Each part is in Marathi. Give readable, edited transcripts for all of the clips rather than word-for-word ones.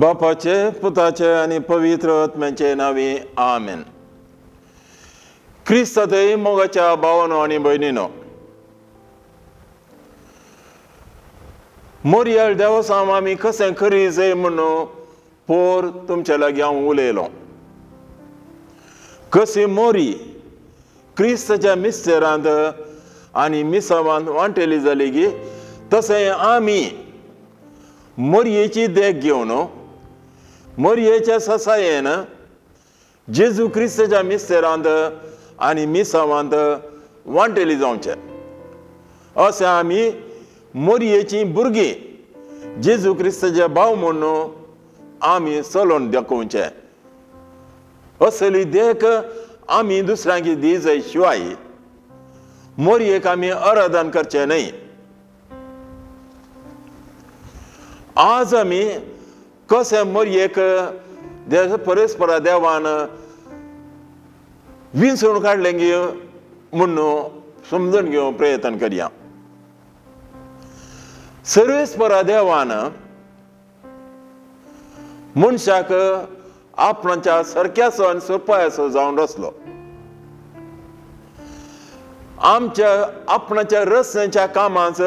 बापाचे पुताचे आणि पवित्र आत्म्याचे नावे आमेन. ख्रिस्तातय मोगाच्या भावांनो आणि भयणींनो, मोरयाळ देवासाम आमी कशें खरी जाय म्हणून पोर तुमच्या लागीं हांव उलयलो. कशी मोरी क्रिस्ताच्या मिस्तेरांत आनी मिसावांत वांटेली जाली की तशें आमी मोरयेची देख घेवन मोरयेच्या ससायेन जेजू क्रिस्ताच्या मिस्तेरांत आनी मिसावांत वांटेली जावचें. अशें आमी मोरयेची भुरगीं जेजू क्रिस्ताचे भाव म्हणून आमी चलोवन दाखोवचें. असली देख आमी दुसऱ्यांक दी जाय शिवाय मोरयेक आमी आराधन करचें न्हय. आज आमी कशें मोरयेक परस्परा देवान विंचून काडलें गे म्हणून समजून घेवंक प्रयत्न करया. सर्वेस्परा देवान मनशाक आपणाच्या सारक्याचो आनी सोपायाचो जावन रचलो. आमच्या आपणाच्या रचण्याच्या कामांच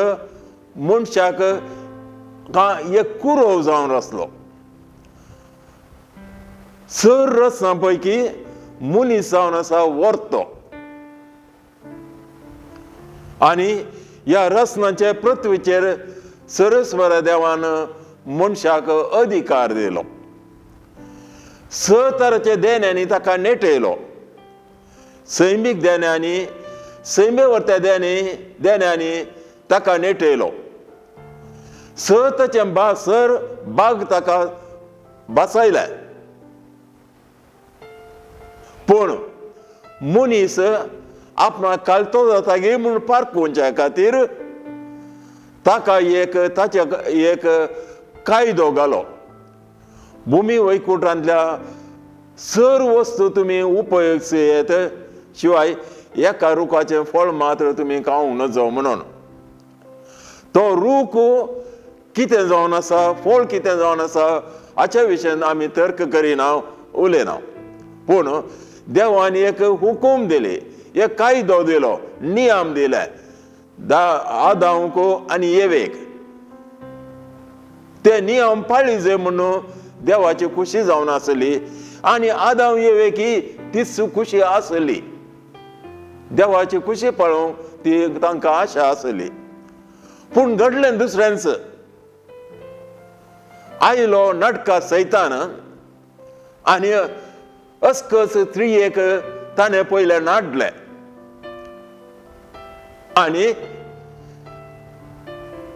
मनशाक एक कुरो जावन रचलो. सर रचना पैकी मनीस जावन आसा वर्तो. आनी ह्या रचनाचे पृथ्वीचेर सरस्वरा देवान मनशाक अधिकार दिलो. स तरांचे देण्यांनी ताका नेटयलो. सैमीक देण्यांनी सैमेवर्त्या देण्यांनी ताका नेटयलो. सर बाग ताका बसयले. पूण मनीस आपणाक कालतो जाता गे म्हूण पारखुवच्या खातीर ताका ताचे एक कायदो घालो. भुमी वैकुंठांतल्या सर वस्तू तुमी उपयोगयत शिवाय एका रुखाचें फळ मात्र तुमी खावंक नजो म्हणून. तो रूख कितें जावन आसा, फळ कितें जावन आसा हाच्या विशयान आमी तर्क करिना, उलयना. पूण देवान एक हुकूम दिली, एक कायदो दिलो, नियम दिले आदामाक आनी येवेक. ते नियम पाळी जाय म्हणून देवाची खुशी जावन आसली आनी आदाम येवेकी तीच खुशी आसली. देवाची खुशी पळोवंक ती तांकां आशा आसली. पूण घडलें दुसऱ्यांच. आयलो नाटका सैतान आनी अस्कस त्रियेक ताणें पयलें नाडलें आनी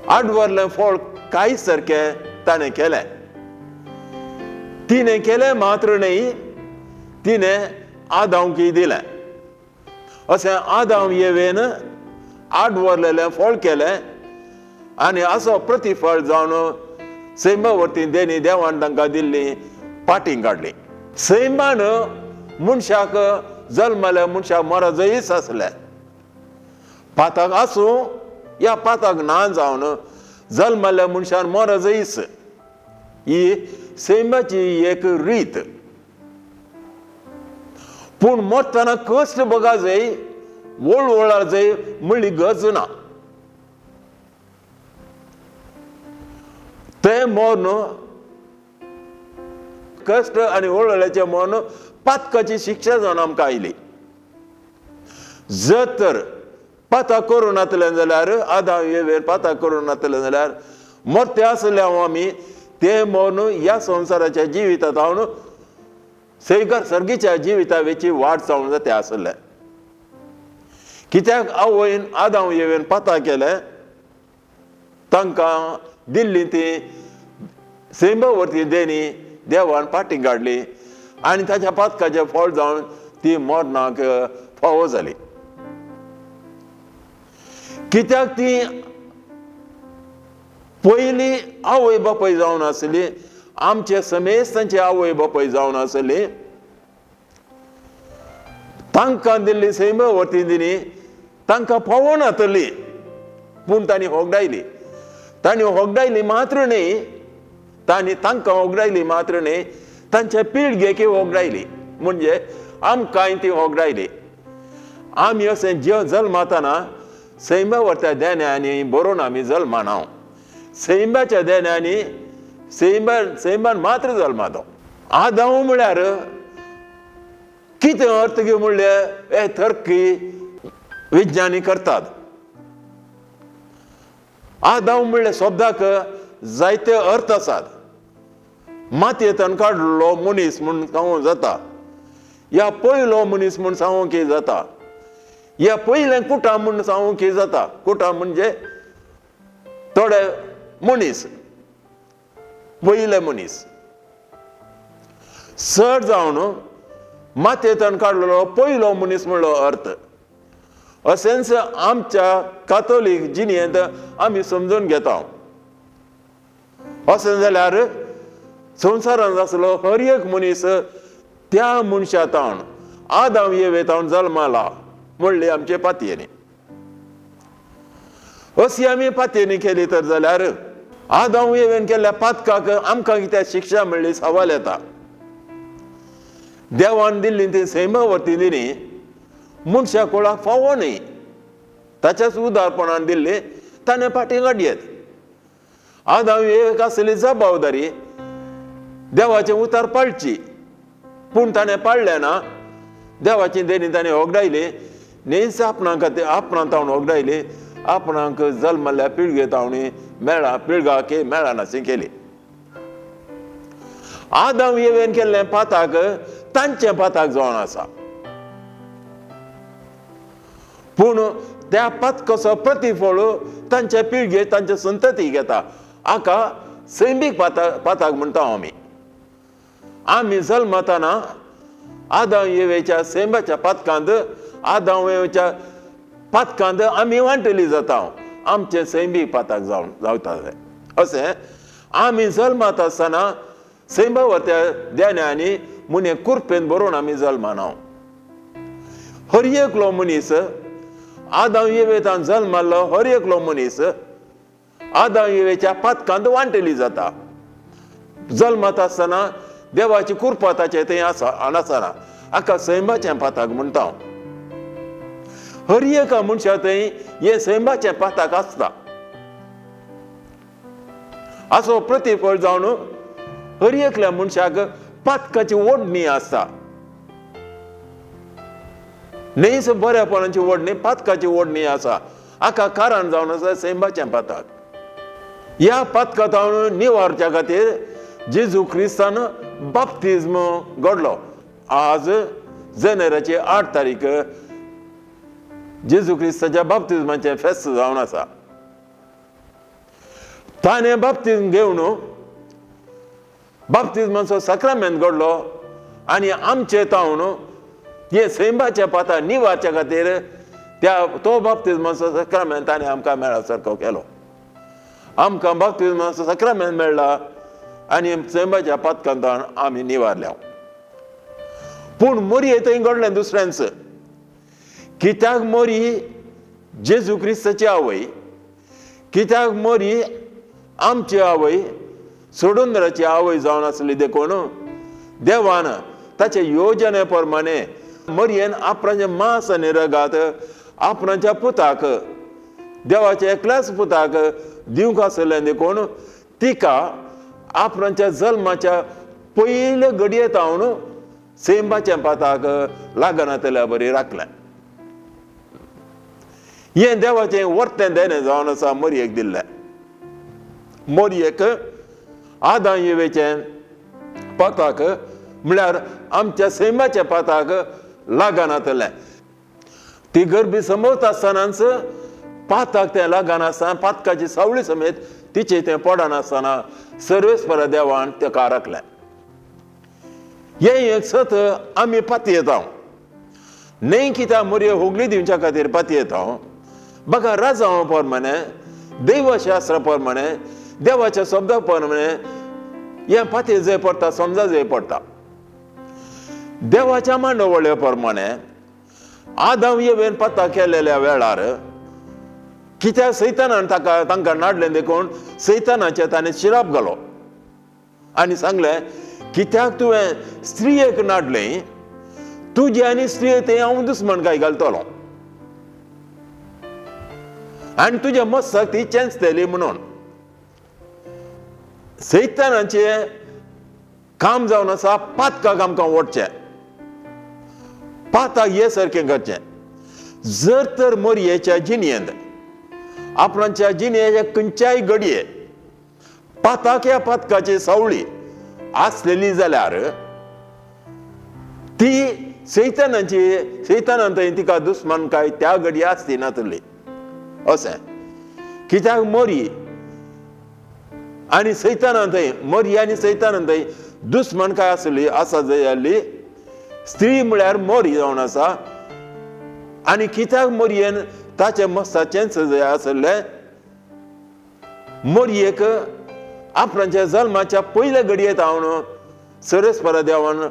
आडवरलें फळ कांय सारकें ताणें केलें. तिणें केलें मात्र न्हय, तिणें आदामकी दिलें. अशें आदाम येवेन आडवरलेलें फळ केलें आनी असो प्रतिफळ जावन सैमावर्ती देणी देवान तांकां दिल्ली पाटींग काडली. सैमान मनशाक जल्मल्या मनशाक मरजईच आसलें. पाताक आसूं या पाताक ना जावन जल्मल्या मनशान मरजईच ही सैमाची एक रीत. पूण मरतना कश्ट बगा जाय, वळवळा जाय म्हणली गरज ना. ते मरण कश्ट आनी वळवळ्याचे मरण पातकाची शिक्षा जावन आमकां आयली. जर तर पाताक करून नातलें जाल्यार आदाम येवेन पाताक करून नातलें जाल्यार मरते आसले आमी ते मरण ह्या संवसाराच्या जिवितांत हांव सर्गीच्या जिवितावेची वाट जावन ते आसले. कित्याक आवयन आदाम येवेन पाता केलें, तांकां दिल्ली ती सैमावर्ती देणी देवान पाटींग काडली आनी ताच्या पातकाचें फळ जावन ती मरणाक फावो जाली. कित्याक ती पयली आवय बापूय जावन आसली, आमचे समेस्तांची आवय बापूय जावन आसली. तांकां दिल्ली सैमावर्ती दिनी तांकां फावो नातली, पूण तांणी होगडायली. तांणी होगडायली मात्र न्हय, तांणी तांकां वगडायली मात्र न्ही, तांच्या पिळगेक वगडायली. म्हणजे आमकांय ती वगडायली. आमी अशें जल्मातना सैमा वर्त्या देण्यांनी बरोवन आमी जल्माना. सैमाच्या देण्यांनी सैमान मात्र जल्मातो. आदाम म्हळ्यार कितें अर्थ घेवन म्हणल्यार हे थरकी विज्ञानी करतात. आदाम म्हणल्या शब्दाक जायते अर्थ आसात. मातयेंतल्यान काडलो मनीस म्हूण सांगूंक जाता, या पयलो मनीस म्हूण सांगूंक जाता, या पयलें कुटाम म्हूण सांगूंक जाता. कुटाम म्हणजे थोडे मनीस, पयले मनीस. चड जावन मातयेंतल्यान काडलेलो पयलो मनीस म्हणलो अर्थ. अशेंच आमच्या कातोलीक जिणेंत आमी समजून घेता. अशें जाल्यार संवसारांत आसलो हर एक मनीस त्या मनशांतावन आदाम येवेतावन जल्माला म्हणली आमचे पातयेनी. अशी आमी पातयेनी केली तर जाल्यार आदाम येवेन केल्ल्या पातकाक आमकां कित्याक शिक्षा म्हणली सवाल येता. देवान दिल्ली ती सैमावरती दिली मनशा कोणाक फावो न्ही. ताच्याच उदारपणान दिल्ली ताणें फाटीं काडयेत. आदाम येवेक आसली जबाबदारी देवाचें उतार पाळची, पूण ताणें पाळलें ना. देवाची देणी ताणें वगडायली. न्हीच आपणाक खातीर आपणांतावन वगडायली, आपणाक जल्मल्ल्या पिळगेतावणी मेळा पिळगाक मेळनाशी केली. आदाम येवेन केल्लें पाताक तांचें पाताक जावन आसा. पूण त्या पातकाचो प्रतिफळ तांच्या पिळगे तांच्या संतती घेता. हाका सैमीक पाताक म्हणटा आमी. आमी जल्मताना आदाम येवेच्या सैमाच्या पातकांत आदाम येवेच्या पातकांत आमी वांटली जाता. आमचें सैमीक पाताक जावता जाय. अशें आमी जल्मात आसतना सैमावरत्या देण्यांनी मुने कुरपेन बरोवन आमी जल्माना. हर एकलो मनीस आदाम येवेतान जल्मालो हर एकलो मनीस आदाम येवेच्या पातकांत वांटली जाता. जल्मात आसतना देवाची कृपा ताचे थंय आसना. हाका सैमाचें पाताक म्हणटा. हर एका मनशा थंय हे सैमाचें पाताक आसता. असो प्रतिफळ जावन हर एकल्या मनशाक पातकाची ओडणी आसता. न्हीच बऱ्यापणाची ओडणी, पातकाची ओडणी आसा. हाका कारण जावन आसा सैमाचें पाताक. ह्या पातकांतावन निवारच्या खातीर जेजू क्रिस्तान बाप्तिस्म घडलो. आज जानेवारीची 8 तारीख जेजू क्रिस्ताच्या बाप्तिस्माचें फेस्त जावन आसा. ताणें बाप्तिस्म घेवन बाप्तिस्माचो सक्रामेंत घडलो आनी आमचे तावन हे सैमाच्या पाता निवारच्या खातीर तो बाप्तिस्माचो सक्रामेंत ताणें आमकां मेळा सारको केलो. आमकां बाप्तिस्माचो सक्रामेंत मेळ्ळा आनी सैमाच्या पातकांतावन आमी निवारल्या. पूण मोरये थंय घडलें दुसऱ्यांच. कित्याक मोरी जेजू क्रिस्ताची आवय, कित्याक मोरी आमची आवय, सोडूंदराची आवय जावन आसली देखून देवान ताचे योजने प्रमाणे मोरयेन आपणाचे मांस आनी रगात आपणाच्या पुताक, देवाच्या एकल्याच पुताक दिवंक आसलें देखून तिका आपणाच्या जल्माच्या पयले घडयेतावन सैमाच्या पाताक लागनातल्या बरी राखलें. हें देवाचें वर्तें देणें जावन आसा मोरयेक दिल्लें. मोरयेक आदाम येवेचें पाताक म्हळ्यार आमच्या सैमाच्या पाताक लागनातलें. ती गरबी संभवता आसतनाच पाताक तें लागनासतना पातकाची सावळी समेत तिचे तें पडनासतना सर्वेस्परा देवान तेका राखलें. हे एक सत आमी पातयेता. न्ही कित्याक मोरये होगली दिवच्या खातीर पातयेता. बघा राजां प्रमाणे, दैवशास्त्रा प्रमाणे, देवाच्या शब्दा प्रमाणे हें पातये जाय पडटा, समजा जाय पडटा. देवाच्या मांडवळे प्रमाणे आदाम येवेन पाता केलेल्या वेळार कित्याक सैतानान तांकां नाडलें देखून सैतानाचे ताणें शिराप घालो. आनी सांगलें कित्याक तुवें स्त्रियेक नाडलें, तुजी आनी स्त्रिये तें हांव दुस्मणकाय घालतलो आनी तुज्या मस्ताक ती चेंचतली म्हणून. सैतानाचें काम जावन आसा पातकाक आमकां ओडचें, पाताक हे सारकें करचें. जर तर मोरयेच्या जिणेंत आपणाच्या जिणेच्या खंयच्याय घडये पाताक ह्या पातकाची सावळी आसलेली जाल्यार ती सैतानान तिका दुस्मनकाय त्या घडये आसची नातली अशें. कित्याक मोरी आनी सैतानान दुस्मनकाय आसा जाल्ली स्त्री म्हळ्यार मोरी जावन आसा. आनी कित्याक मोरयेन ताचे मस्ता चेंच जाय आसलें, मोरयेक आपणाच्या जल्माच्या पयल्या घडयेंत हांव सरस्वरा देवान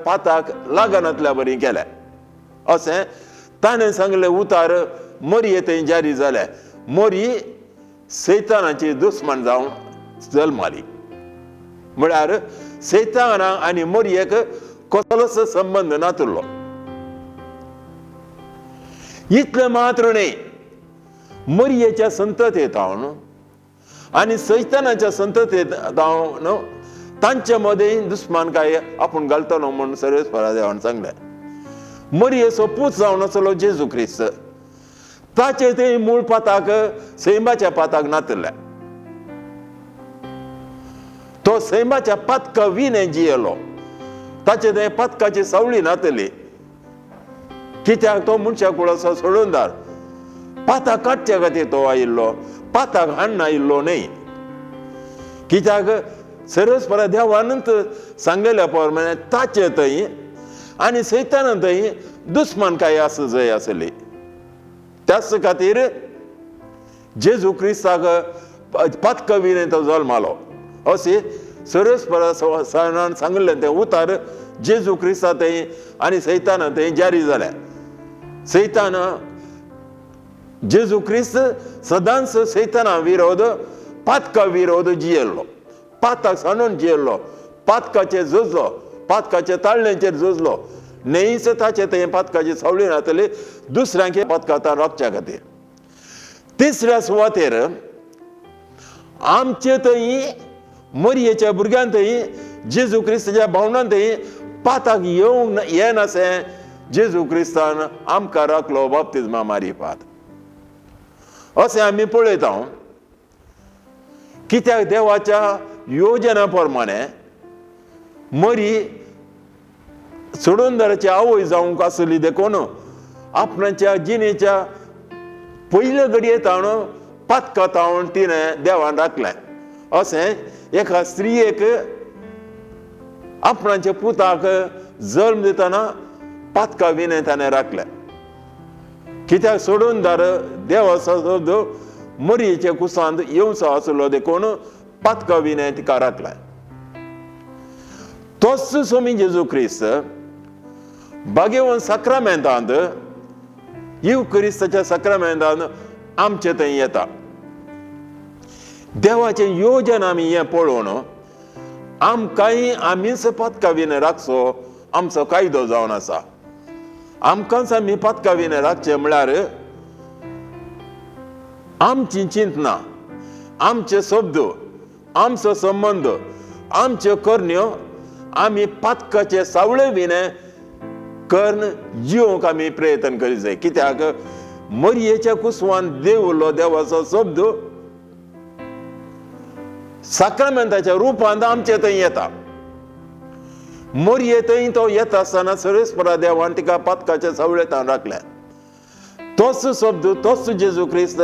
पाताक लागनांतल्या बरी केलें अशें ताणें सांगलें उतार मोरये थंय जारी जालें. मोरी सैतानाची दुस्मन जावन जल्माली. म्हळ्यार सैतानाक आनी मोरयेक कसलोच संबंद नातलो. इतलें मात्र न्ही, मोरयेच्या संततेंत हांव आनी सैतानाच्या संततेंत हांव तांचे मदें दुस्मानकाय आपूण घालतलो म्हूण सर्वेस्परा देवान सांगलें. मोरयेचो पूत जावन आसलो जेजू क्रिस्त, ताचे थंय मूळ पाताक सैमाच्या पाताक नातले. तो सैमाच्या पातका विणें जियेलो, ताचे थंय पातकाची सावळी नातली. कित्याक तो मनशा कुळाचो सोडूनदार पाताक काडचे खातीर तो आयिल्लो, पाताक हाडून आयिल्लो न्ही. कित्याक सर्वेस्परा देवानच सांगलेल्या प्रमाणे ताचे थंय आनी सैतानान थंय दुस्मनकाय आसूं जाय आसली. त्याच खातीर जेजू क्रिस्ताक पातका विणें तो जल्मालो अशें सर्वेस्परा सांगलें तें उतार जेजू क्रिस्ता थंय आनी सैताना थंय जारी जालें. सैतान जेजू क्रिस्त सदांच सैताना विरोध पातका विरोध जियेल्लो, पाताक सांडून जियेल्लो, पातकाचेर झुजलो, पातकाच्या ताळण्यांचेर झुजलो. नेईच ताचे थंय पातकाची सावळी नातली दुसऱ्यांक पातकांत राखच्या खातीर. तिसऱ्या सुवातेर आमचे थंय मोरयेच्या भुरग्यां थंय जेजू क्रिस्ताच्या भावंडां थंय पाताक येवंक येनाशें जेजू क्रिस्तान आमकां राखलो बाप्तिस्मा मारिफात अशें आमी पळयता. कित्याक देवाच्या योजना प्रमाणे मोरी सोडूनदाराची आवय जावंक आसली देखून आपणाच्या जिणेच्या पयल्या घडयेंत हांव पातकांत हांव तिणें देवान राखलें. अशें एका स्त्रियेक आपणाच्या पुताक जल्म दितना पातका विणें ताणें राखलें. कित्याक सोडूनदार देवाचो शब्द मोरयेच्या कुसांत येवचो आसलो देखून पातका विणें तिका राखलें. तोच स्वामी जेजू क्रिस्त भाग्यवन सक्रामेंतांत येव क्रिस्ताच्या सक्रामेंतांत आमचे थंय येता. देवाचें योजन आमी हें पळोवन आमकांय आमीच पातका विणें राखचो आमचो कायदो जावन आसा. आमकांच आमी पातका विणें राखचें म्हळ्यार आमची चिंतना, आमचे शब्द, आमचो संबंद, आमच्यो करण्यो आमी पातकाचे सावळे विणें करून जिवंक आमी प्रयत्न करीत जाय. कित्याक मोरयेच्या कुसवान देवलो देवाचो शब्द साक्रामेंताच्या रुपांत आमचे थंय येता. मोरये थंय तो येता आसतना सर्वेस्परा देवान तिका पातकाच्या सावळेंतान राखलें. तोच शब्द, तोच जेजू क्रिस्त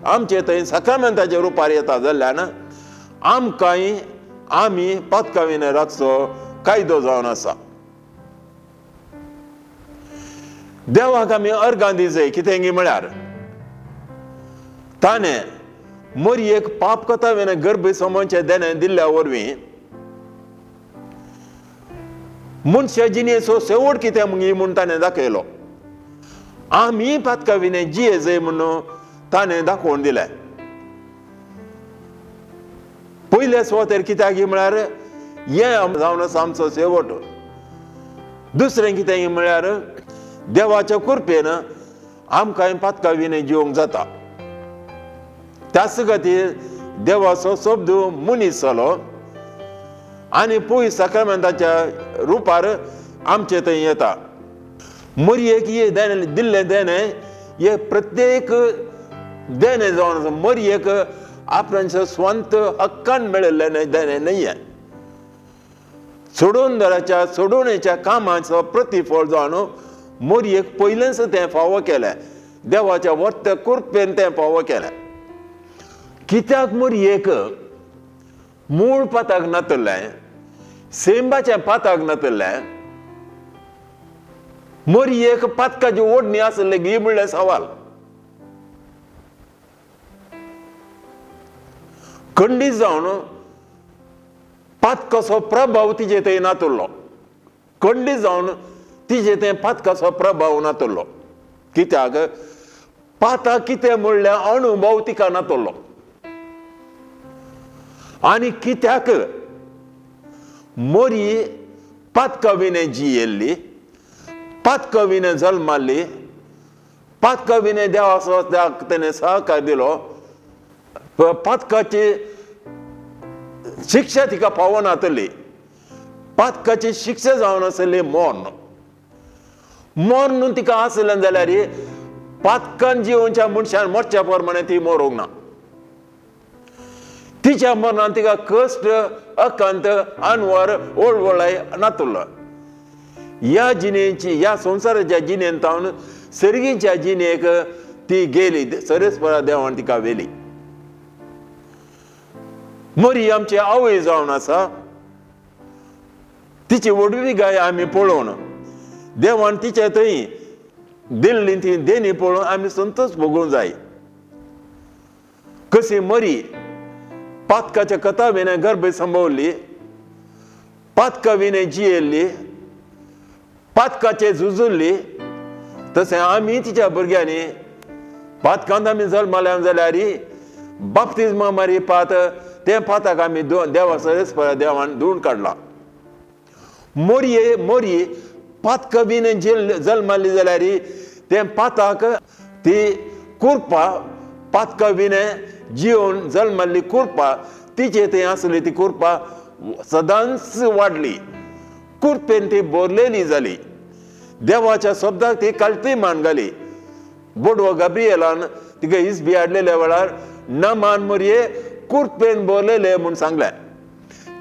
आमचे थंय साक्रामेंताच्या रुपार येता जाल्यार आमकांय आमी पातका विणें राखचो कायदो जावन आसा. देवाक आमी अर्गां दी जाय. कितें म्हळ्यार ताणें मोरयेक पाप कथा विणें गर्भ समोरचें देणें दिल्ल्या वरवीं मनशा जिणेचो शेवट कितें म्हूण ताणें दाखयलो. आमी पातका विणें जिये जाय म्हणून ताणें दाखोवन दिलें. पयल्या सुवातेर कित्याक म्हळ्यार हे जावन आसा आमचो शेवट. दुसरें कितें म्हळ्यार देवाच्या कृपेन आमकां पातका विने जिवंक जाता. त्याच खातीर देवाचो शब्द मनीस जालो आनी पळय साक्रामेंताच्या रुपार आमचे थंय येता. मरयेक हे दिल्लें देणें हे प्रत्येक देणें जावन आसा. मरयेक आपणाच्या स्वंत हक्कान मेळिल्लें देणें न्हय. सोडवणेच्या कामाचो प्रतिफळ जावन मरयेक पयलेंच तें फावो केलें. देवाच्या वर्त कृपेन तें फावो केलें. कित्याक मरयेक मूळ पाताक नातल्लें, सेंबाच्या पाताक नातल्लें, मरयेक पातकाची ओडणी आसले ही म्हणलें सवाल. खंडीत जावन पातकाचो प्रभाव तिजे थंय नातुरलो. खंडीत जावन तिजे थंय पातकाचो प्रभाव नातुरलो. कित्याक पाताक कितें म्हणलें अणुभव तिका नातुरलो. आनी कित्याक मरी पातका विने जियेल्ली, पातका विने जल्माल्ली, पातका विने देवाचो तेणें सहकार दिलो. पातकाची शिक्षा तिका फावो नातली. पातकाची शिक्षा जावन आसली मरण. मरण तिका आसलें जाल्यार पातकान जिवोवच्या मनशान मरच्या प्रमाणे ती मरूंक ना. तिच्या मरणान तिका कश्ट, अकांत, अनवर, ओळवळाय नातुरलो. ह्या जिणेची, ह्या संवसाराच्या जिणेंत जावन सर्गीच्या जिणेक ती गेली. सरेस्परा देवान तिका व्हेली. मरी आमची आवय जावन आसा. तिची वडवी गाय आमी पळोवन देवान तिच्या थंय दिल्ली ती देणी पळोवन आमी संतोश भोगूंक जाय. कशी मरी पातकाच्या कथा विने गर्भ संभोवली, पातका विने जियेल्ली, पातकाचे झुजल्ली, तशें आमी तिच्या भुरग्यांनी पातकांत आमी जल्मल्या जाल्यार बाप्तिस्मा मारी पात ते पाताक आमी देवा सरेस्परा देवान धुवन काडला. मोरी पातका विने जल्माली जाल्यार ते पाताक ती कुरपा, पातका विने जिवन जल्माल्ली कुरपा तिचे थंय आसली. ती कुरपा सदांच वाडली. कुरपेन ती बोरलेली जाली. देवाच्या शब्दाक ती कालती मान घाली. बोडवो गाब्रिएलान तिका इसबी हाडलेल्या वेळार न मान मरये कुरपेन बोरलेले म्हूण सांगलें.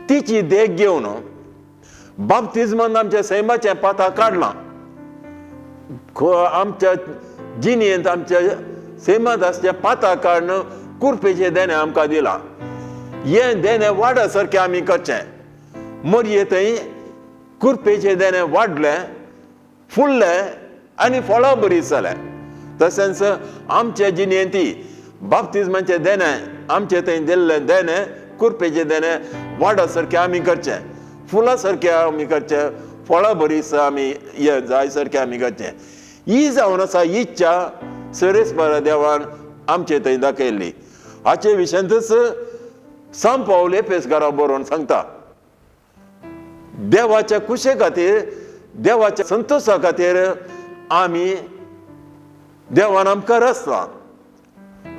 तिची देख घेवन बाप्तिस्मान आमच्या सैमाचें पाता काडलां. आमच्या जिणेंत आमच्या सैमात आसच्या पाता काडून कुरपेचें देणें आमकां दिलां. हें देणें वाडा सारकें आमी करचें. मरये थंय कुरपेचें देणें वाडलें, फुडलें आनी फळां बरीं जालें. तशेंच आमच्या जिणेंत बाप्तिस्माचें देणें आमचे थंय दिल्लें देणें, कुरपेचें देणें वाडा सारकें आमी करचें, फुलां सारकें आमी करचें, फळां बरीं आमी हे जाय सारकें आमी करचें. ही जावन आसा इच्छा सरेस्परा देवान आमचे थंय दाखयल्ली. हाचे विशयांतच सांत पावल एफेसकारांक बरोवन सांगता, देवाच्या कुशे खातीर, देवाच्या संतोशा खातीर आमी देवान आमकां रचलां.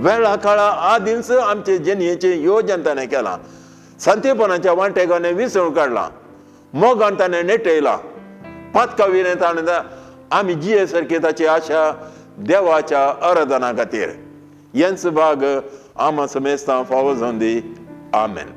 वेळा काळा आदींच आमचे जिणेचें योजन ताणें केलां. सांतेपणाच्या वांटेकांनी विसरून काडलां. मोगान ताणें नेटयलां. पातका विने ताणें आमी जिये सारकी ताची आशा देवाच्या आराधना खातीर. हेंच भाग आमा समेस्तां फावो जावन दी. आमेन.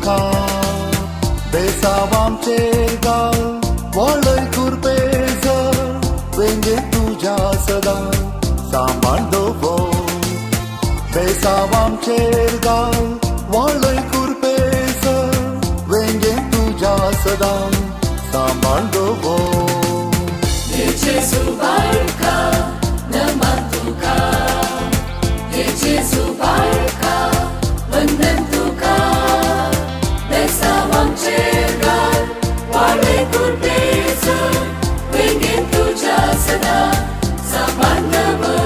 tuca. Besavam cergal, वळय कुरपेज, वेंगे तुझ्या सदा सांभाळतो. बेसावाम चेरगाल, वळय कुरपेज, वेंगे तुझ्या सदा सांभाळतो. Jezu barka, naman tuka. Jezu barka, vândem tuka. Besawam cergal, oare curteză, veghem tuja sada, samandamă.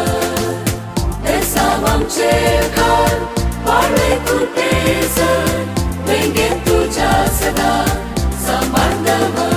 Besawam cergal, oare curteză, veghem tuja sada, samandamă.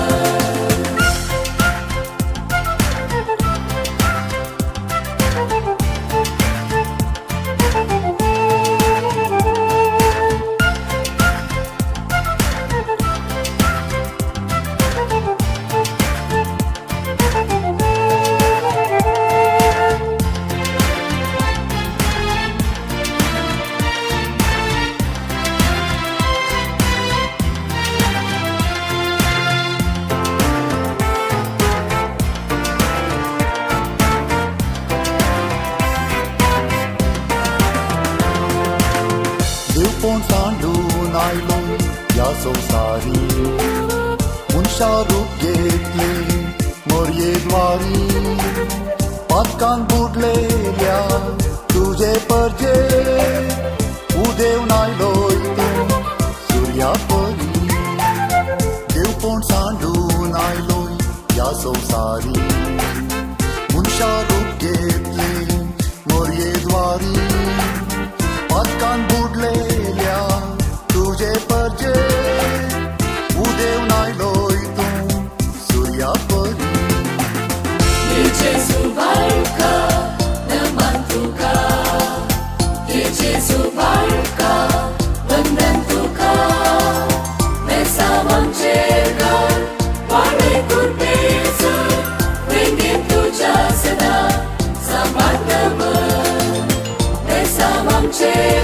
देवपण सांडून आयलो या संवसारी, मनशा रूप घेतले मोरयेद्वारी. पातकान बुडलेल्या तुझे परजे, उदेवन आयलोय तूं सुर्या परी. देवपण सांडून आयलोय या संवसारी, मनशा रूप घेतले मोरयेद्वारी. पातकान बुडलेल्या तुझे परजे, उदेवन आयलोय तूं सुर्या परी. Jezu barka, naman tuka. Jezu barka, vândem tuka. Besawam cergal, oare curteză, veghem tuja sada, samandamă. Besawam cergal,